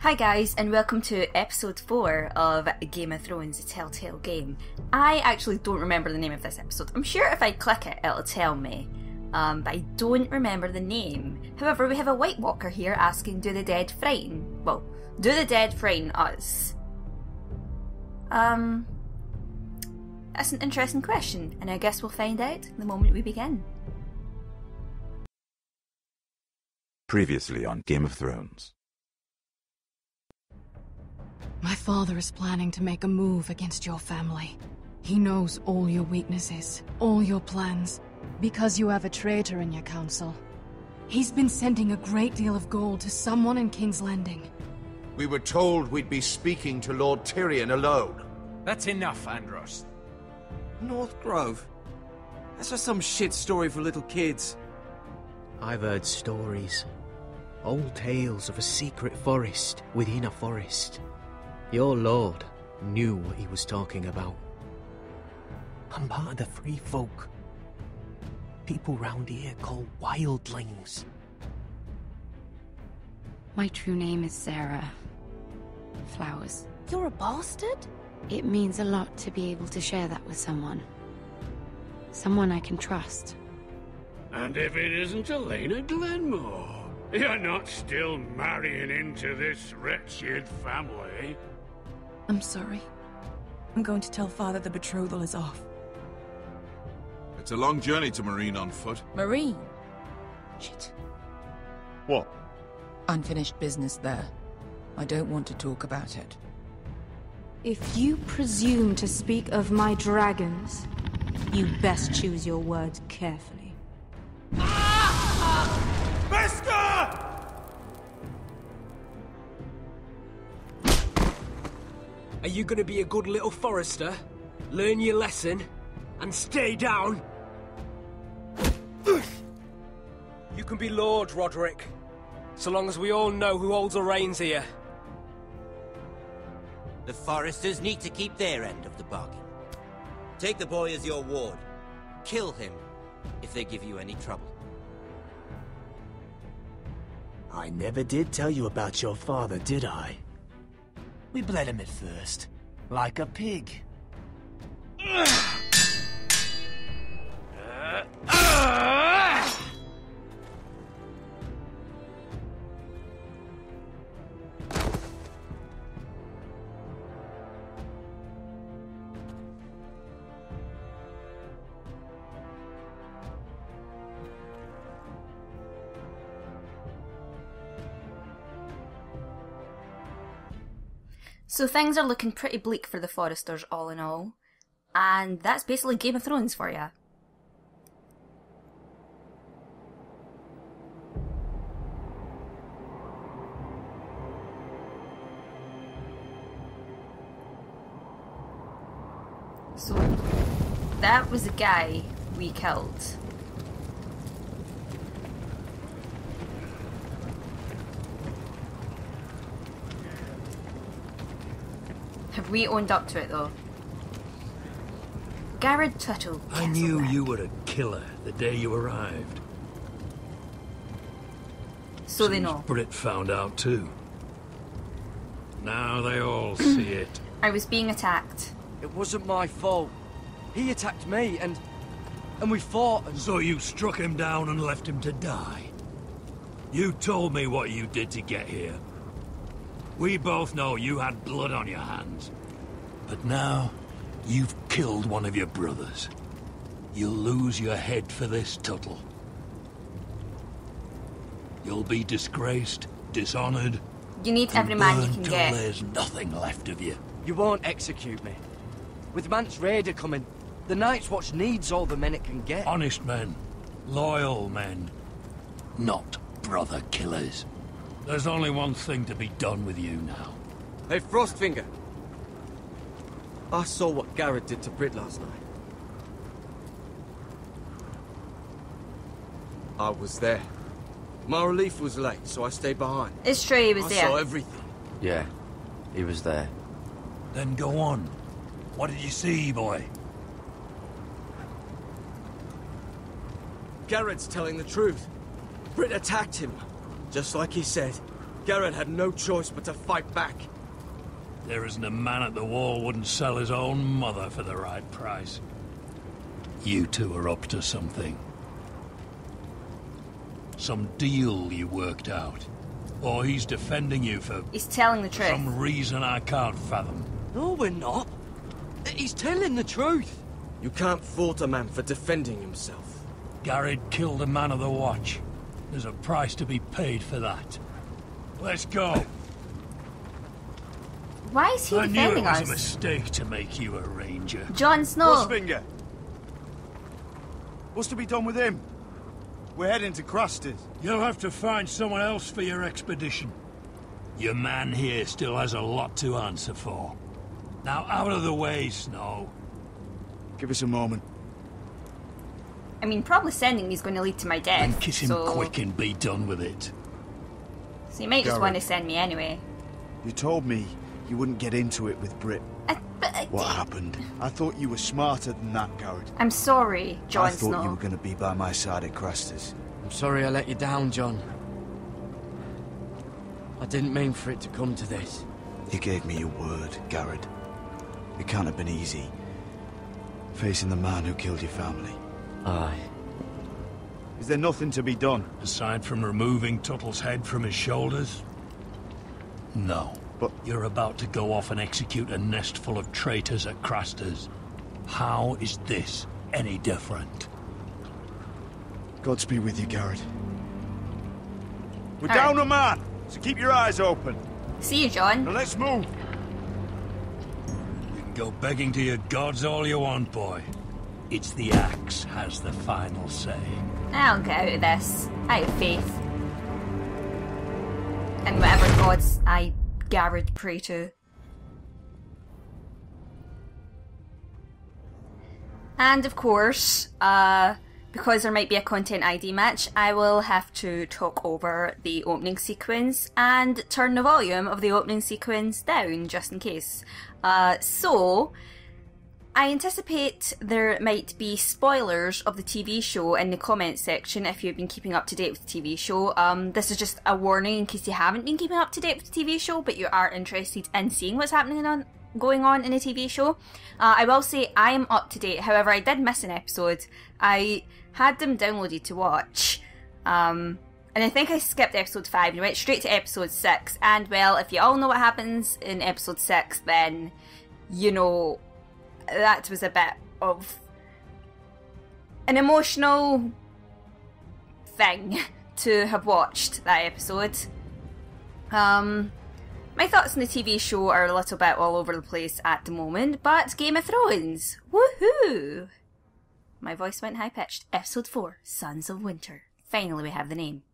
Hi guys, and welcome to episode 4 of Game of Thrones, The Telltale Game. I actually don't remember the name of this episode. I'm sure if I click it, it'll tell me. But I don't remember the name. However, we have a White Walker here asking, do the dead frighten? Well, do the dead frighten us? That's an interesting question, and I guess we'll find out the moment we begin. Previously on Game of Thrones. My father is planning to make a move against your family. He knows all your weaknesses, all your plans, because you have a traitor in your council. He's been sending a great deal of gold to someone in King's Landing. We were told we'd be speaking to Lord Tyrion alone. That's enough, Andros. North Grove? That's just some shit story for little kids. I've heard stories. Old tales of a secret forest within a forest. Your lord knew what he was talking about. I'm part of the free folk. People round here call wildlings. My true name is Sarah Flowers. You're a bastard? It means a lot to be able to share that with someone. Someone I can trust. And if it isn't Elena Glenmore, you're not still marrying into this wretched family. I'm sorry. I'm going to tell Father the betrothal is off. It's a long journey to Marine on foot. Marine? Shit. What? Unfinished business there. I don't want to talk about it. If you presume to speak of my dragons, you best choose your words carefully. Beskar! Are you gonna be a good little Forrester? Learn your lesson and stay down? You can be Lord, Roderick, so long as we all know who holds the reins here. The Forresters need to keep their end of the bargain. Take the boy as your ward. Kill him if they give you any trouble. I never did tell you about your father, did I? We bled him at first, like a pig. So things are looking pretty bleak for the Forresters all in all, and that's basically Game of Thrones for you. So that was the guy we killed. Have we owned up to it though? Garrett Tuttle. I knew you were a killer the day you arrived. So they know. Brit found out too. Now they all see it. I was being attacked. It wasn't my fault. He attacked me and we fought and... So you struck him down and left him to die. You told me what you did to get here. We both know you had blood on your hands. But now, you've killed one of your brothers. You'll lose your head for this, Tuttle. You'll be disgraced, dishonored. You need every man you can till get. There's nothing left of you. You won't execute me. With Mance Raider coming, the Night's Watch needs all the men it can get. Honest men. Loyal men. Not brother killers. There's only one thing to be done with you now. Hey, Frostfinger. I saw what Garrett did to Brit last night. I was there. My relief was late, so I stayed behind. It's true, he was I there. saw everything. Yeah, he was there. Then go on. What did you see, boy? Garrett's telling the truth. Brit attacked him, just like he said. Garrett had no choice but to fight back. There isn't a man at the wall wouldn't sell his own mother for the right price. You two are up to something. Some deal you worked out. Or he's defending you for... He's telling the truth. Some reason I can't fathom. No, we're not. He's telling the truth. You can't fault a man for defending himself. Garrett killed a man of the Watch. There's a price to be paid for that. Let's go. Why is he defending us? I knew it was a mistake to make you a ranger. Jon Snow. Crossfinger. What's to be done with him? We're heading to Crusters. You'll have to find someone else for your expedition. Your man here still has a lot to answer for. Now out of the way, Snow. Give us a moment. I mean, probably sending me is going to lead to my death. And kiss him quick and be done with it. So you might just want to send me anyway. You told me you wouldn't get into it with Brit. What happened? I thought you were smarter than that, Garrett. I'm sorry, Jon Snow. I thought you were going to be by my side at Crusters. I'm sorry I let you down, Jon. I didn't mean for it to come to this. You gave me your word, Garrett. It can't have been easy. Facing the man who killed your family. Aye. Is there nothing to be done? Aside from removing Tuttle's head from his shoulders? No. But you're about to go off and execute a nest full of traitors at Crusters. How is this any different? Godspeed with you, Garrett. We're All down right. a man, so keep your eyes open. See you, Jon. Now let's move. You can go begging to your gods all you want, boy. It's the axe has the final say. I'll get out of this. I have faith. And whatever gods I Garrett pray to. And of course, because there might be a content ID match, I will have to talk over the opening sequence and turn the volume of the opening sequence down, just in case. So, I anticipate there might be spoilers of the TV show in the comments section if you've been keeping up to date with the TV show. This is just a warning in case you haven't been keeping up to date with the TV show, but you are interested in seeing what's going on in the TV show. I will say I am up to date, however I did miss an episode. I had them downloaded to watch, and I think I skipped episode 5 and went straight to episode 6, and well, if you all know what happens in episode 6, then you know that was a bit of an emotional thing to have watched that episode. My thoughts on the TV show are a little bit all over the place at the moment, but Game of Thrones, woohoo! My voice went high-pitched. Episode 4, Sons of Winter. Finally we have the name.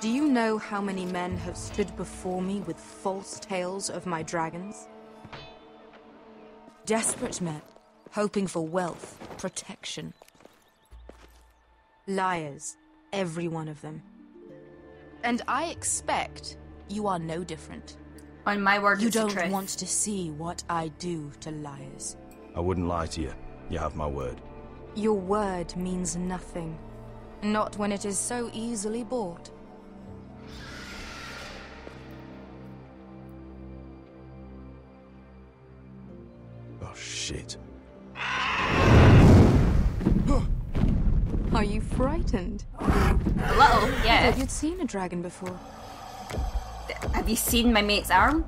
Do you know how many men have stood before me with false tales of my dragons? Desperate men, hoping for wealth, protection. Liars, every one of them. And I expect you are no different. On my word, you it's the don't truth. want to see what I do to liars. I wouldn't lie to you. You have my word. Your word means nothing. Not when it is so easily bought. Oh, shit. Are you frightened? A little, yeah. I thought you'd seen a dragon before. Have you seen my mate's arm?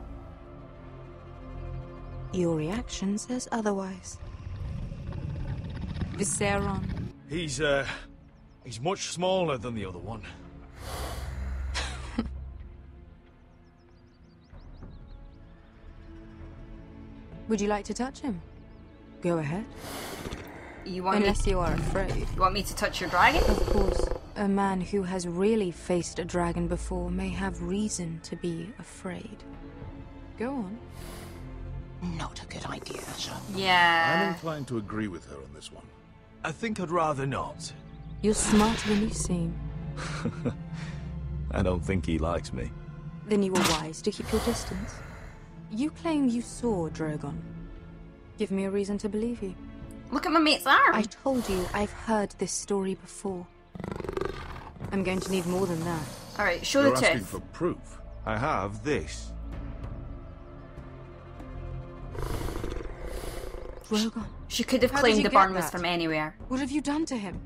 Your reaction says otherwise. Viserion. He's much smaller than the other one. Would you like to touch him? Go ahead. You want Unless me, you are afraid. You want me to touch your dragon? Of course. A man who has really faced a dragon before may have reason to be afraid. Go on. Not a good idea, Asher. Yeah. I'm inclined to agree with her on this one. I think I'd rather not. You're smarter than you seem. I don't think he likes me. Then you were wise to keep your distance. You claim you saw Drogon. Give me a reason to believe you. Look at my mate's arm. I told you I've heard this story before. I'm going to need more than that. Alright, show You're the asking tooth. for proof. I have this. Drogon. She could have How did claimed you the get burn was that? from anywhere. What have you done to him?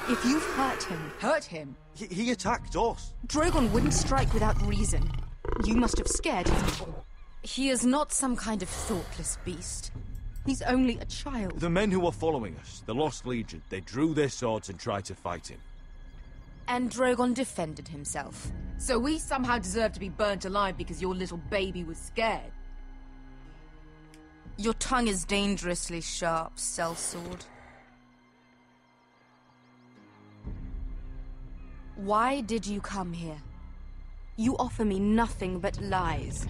If you've hurt him... Hurt him? He attacked us. Drogon wouldn't strike without reason. You must have scared him. He is not some kind of thoughtless beast. He's only a child. The men who were following us, the Lost Legion, they drew their swords and tried to fight him. And Drogon defended himself. So we somehow deserve to be burnt alive because your little baby was scared? Your tongue is dangerously sharp, sellsword. Why did you come here? You offer me nothing but lies.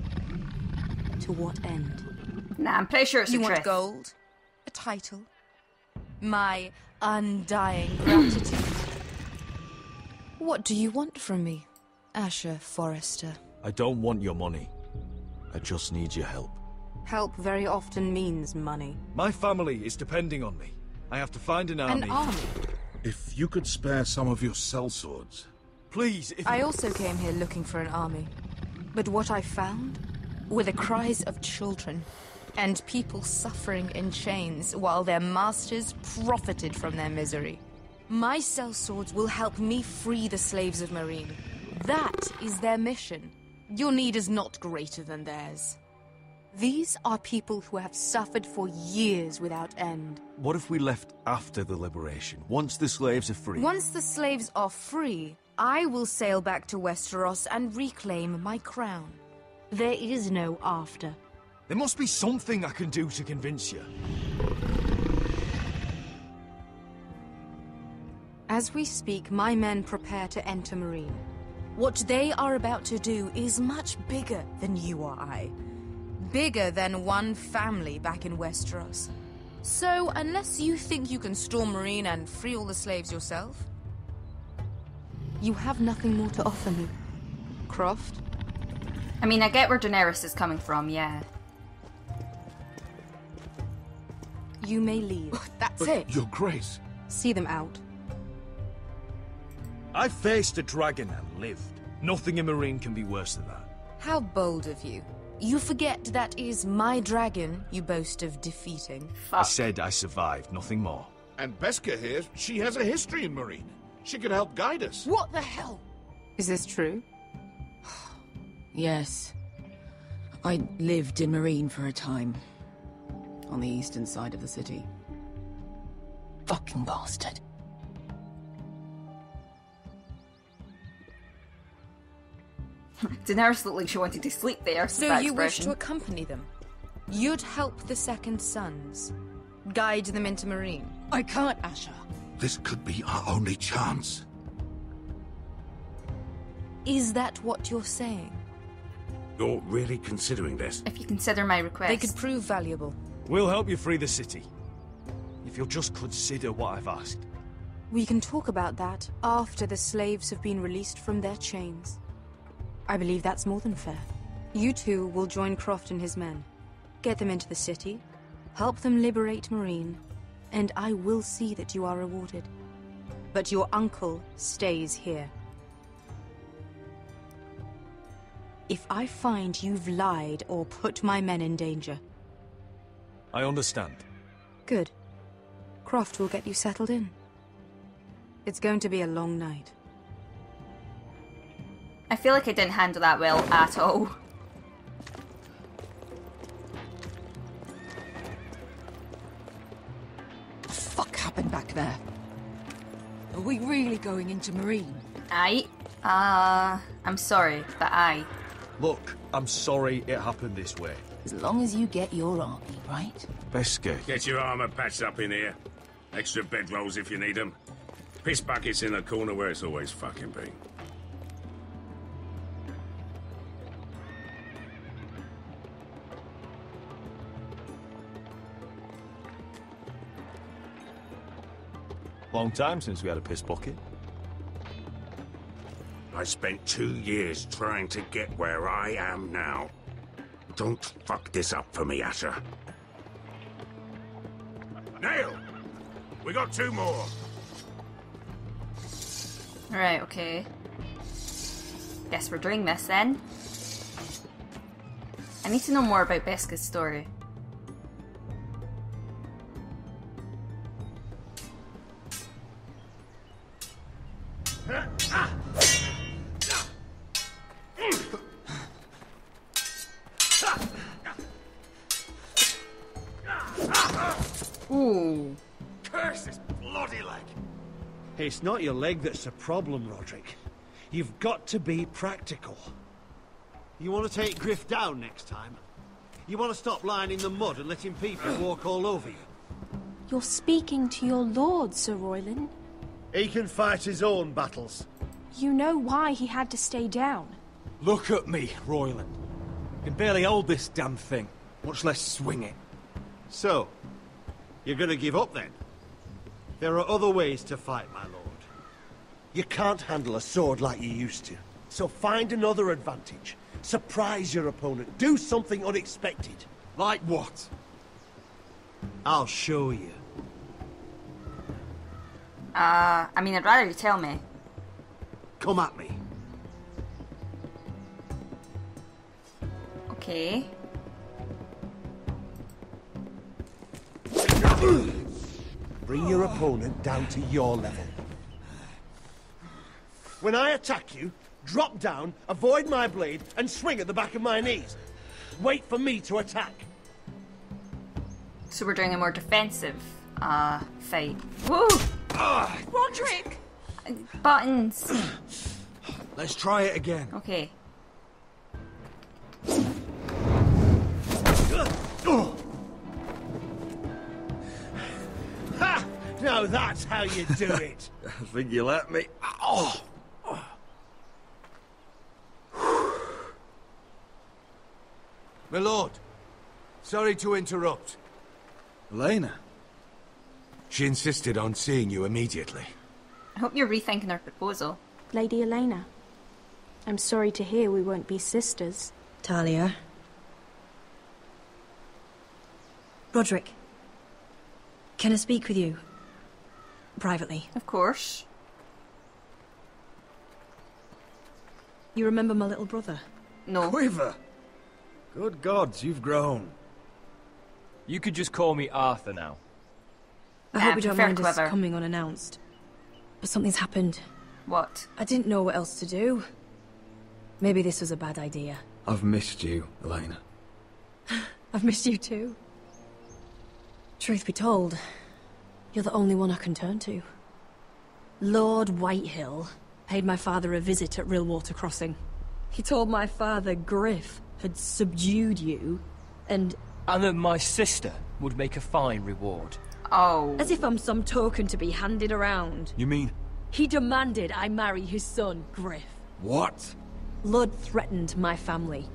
To what end? Nah, I'm pretty sure it's you the want truth. gold? A title? My undying gratitude? What do you want from me, Asher Forrester? I don't want your money. I just need your help. Help very often means money. My family is depending on me. I have to find an army. An army? If you could spare some of your sellswords. Please, if I also came here looking for an army. But what I found were the cries of children and people suffering in chains while their masters profited from their misery. My sellswords will help me free the slaves of Meereen. That is their mission. Your need is not greater than theirs. These are people who have suffered for years without end. What if we left after the liberation, once the slaves are free? Once the slaves are free, I will sail back to Westeros and reclaim my crown. There is no after. There must be something I can do to convince you. As we speak, my men prepare to enter Meereen. What they are about to do is much bigger than you or I. Bigger than one family back in Westeros. So, unless you think you can storm Meereen and free all the slaves yourself, you have nothing more to offer me. Croft? I mean, I get where Daenerys is coming from, yeah. You may leave. That's it. Your Grace. See them out. I faced a dragon and lived. Nothing in Meereen can be worse than that. How bold of you. You forget that is my dragon you boast of defeating. I said I survived, nothing more. And Beskha here, she has a history in Meereen. She could help guide us. What the hell? Is this true? Yes. I lived in Meereen for a time. On the eastern side of the city. Fucking bastard. Daenerys looked like she wanted to sleep there. So you wish to accompany them? You'd help the Second Sons. Guide them into Meereen. I can't, Asher. This could be our only chance. Is that what you're saying? You're really considering this? If you consider my request. They could prove valuable. We'll help you free the city. If you'll just consider what I've asked. We can talk about that after the slaves have been released from their chains. I believe that's more than fair. You two will join Croft and his men. Get them into the city, help them liberate Meereen, and I will see that you are rewarded. But your uncle stays here. If I find you've lied or put my men in danger... I understand. Good. Croft will get you settled in. It's going to be a long night. I feel like I didn't handle that well at all. What the fuck happened back there? Are we really going into Meereen? Aye. I'm sorry, but aye. Look, I'm sorry it happened this way. As long as you get your army, right? Beskha. Get your armor patched up in here. Extra bedrolls if you need them. Piss bucket's in the corner where it's always fucking been. Long time since we had a piss bucket. I spent 2 years trying to get where I am now. Don't fuck this up for me, Asher. Nail! We got 2 more. Right, okay. Guess we're doing this then. I need to know more about Beskha's story. Ooh. Curse this bloody leg! It's not your leg that's a problem, Roderick. You've got to be practical. You want to take Griff down next time? You want to stop lying in the mud and letting people walk all over you? You're speaking to your lord, Sir Royland. He can fight his own battles. You know why he had to stay down. Look at me, Royland. I can barely hold this damn thing, much less swing it. So, you're going to give up then? There are other ways to fight, my lord. You can't handle a sword like you used to. So find another advantage. Surprise your opponent. Do something unexpected. Like what? I'll show you. I mean, I'd rather you tell me. Come at me. Okay. Bring your opponent down to your level. When I attack you, drop down, avoid my blade, and swing at the back of my knees. Wait for me to attack. So we're doing a more defensive fight. Woo! Roderick! Buttons. Let's try it again. Okay. Ha! Now that's how you do it. I think you let me. Oh! My lord, sorry to interrupt. Elena? She insisted on seeing you immediately. I hope you're rethinking our proposal. Lady Elena, I'm sorry to hear we won't be sisters. Talia. Roderick. Can I speak with you? Privately. Of course. You remember my little brother? No. Quiver! Good gods, you've grown. You could just call me Arthur now. I hope you don't mind us Quiver. coming unannounced. But something's happened. What? I didn't know what else to do. Maybe this was a bad idea. I've missed you, Elena. I've missed you too. Truth be told, you're the only one I can turn to. Lord Whitehill paid my father a visit at Rillwater Crossing. He told my father Griff had subdued you, and that my sister would make a fine reward. Oh. As if I'm some token to be handed around. You mean? He demanded I marry his son, Griff. What? Lord threatened my family.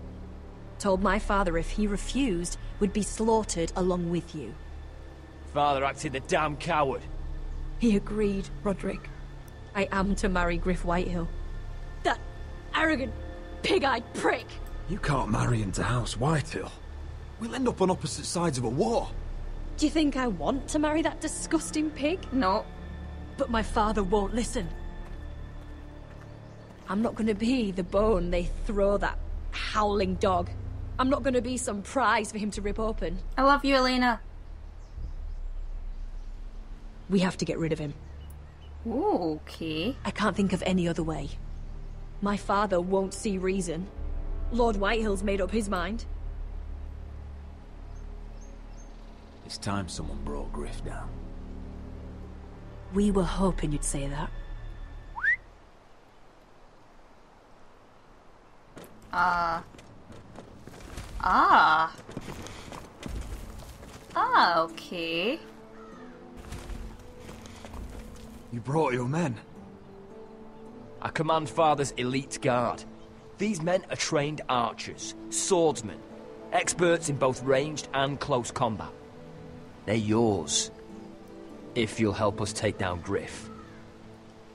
Told my father if he refused, we'd be slaughtered along with you. Father acted the damn coward. He agreed, Roderick. I am to marry Griff Whitehill. That arrogant, pig-eyed prick! You can't marry into House Whitehill. We'll end up on opposite sides of a war. Do you think I want to marry that disgusting pig? No. But my father won't listen. I'm not gonna be the bone they throw that howling dog. I'm not gonna be some prize for him to rip open. I love you, Elena. We have to get rid of him. Ooh, okay. I can't think of any other way. My father won't see reason. Lord Whitehill's made up his mind. It's time someone brought Griff down. We were hoping you'd say that. Okay. You brought your men. I command Father's elite guard. These men are trained archers, swordsmen, experts in both ranged and close combat. They're yours, if you'll help us take down Griff.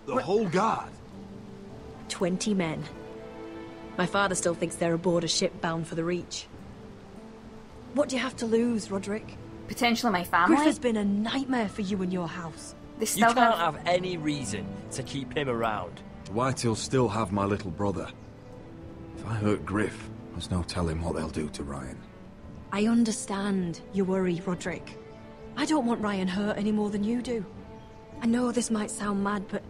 The whole guard? 20 men. My father still thinks they're aboard a ship bound for the Reach. What do you have to lose, Roderick? Potentially my family? Griff has been a nightmare for you and your house. You can't have any reason to keep him around. White'll still have my little brother. If I hurt Griff, there's no telling what they'll do to Ryan. I understand your worry, Roderick. I don't want Ryan hurt any more than you do. I know this might sound mad, but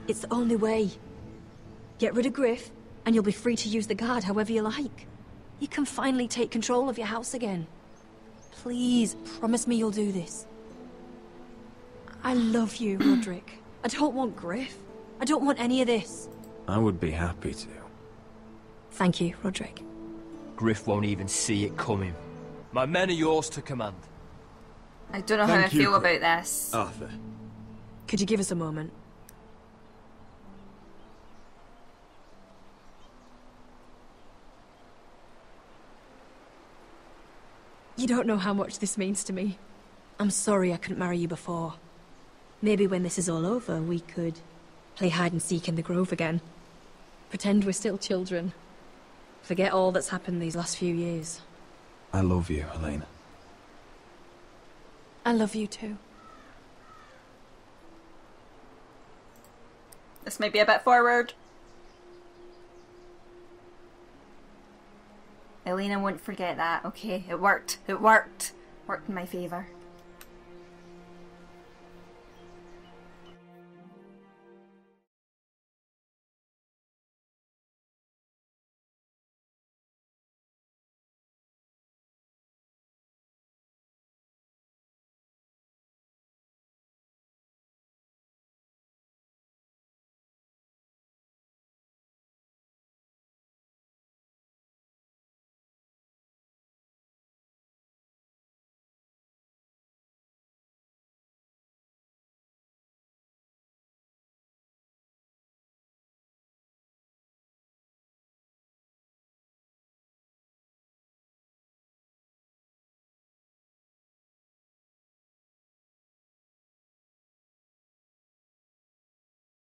it's the only way. Get rid of Griff, and you'll be free to use the guard however you like. You can finally take control of your house again. Please, promise me you'll do this. I love you, Roderick. I don't want Griff. I don't want any of this. I would be happy to. Thank you, Roderick. Griff won't even see it coming. My men are yours to command. I don't know how I feel about this. Arthur. Could you give us a moment? You don't know how much this means to me. I'm sorry I couldn't marry you before. Maybe when this is all over, we could play hide and seek in the Grove again. Pretend we're still children. Forget all that's happened these last few years. I love you, Helena. I love you too. This might be a bit forward. Elena won't forget that. Okay, it worked. It worked. Worked in my favour.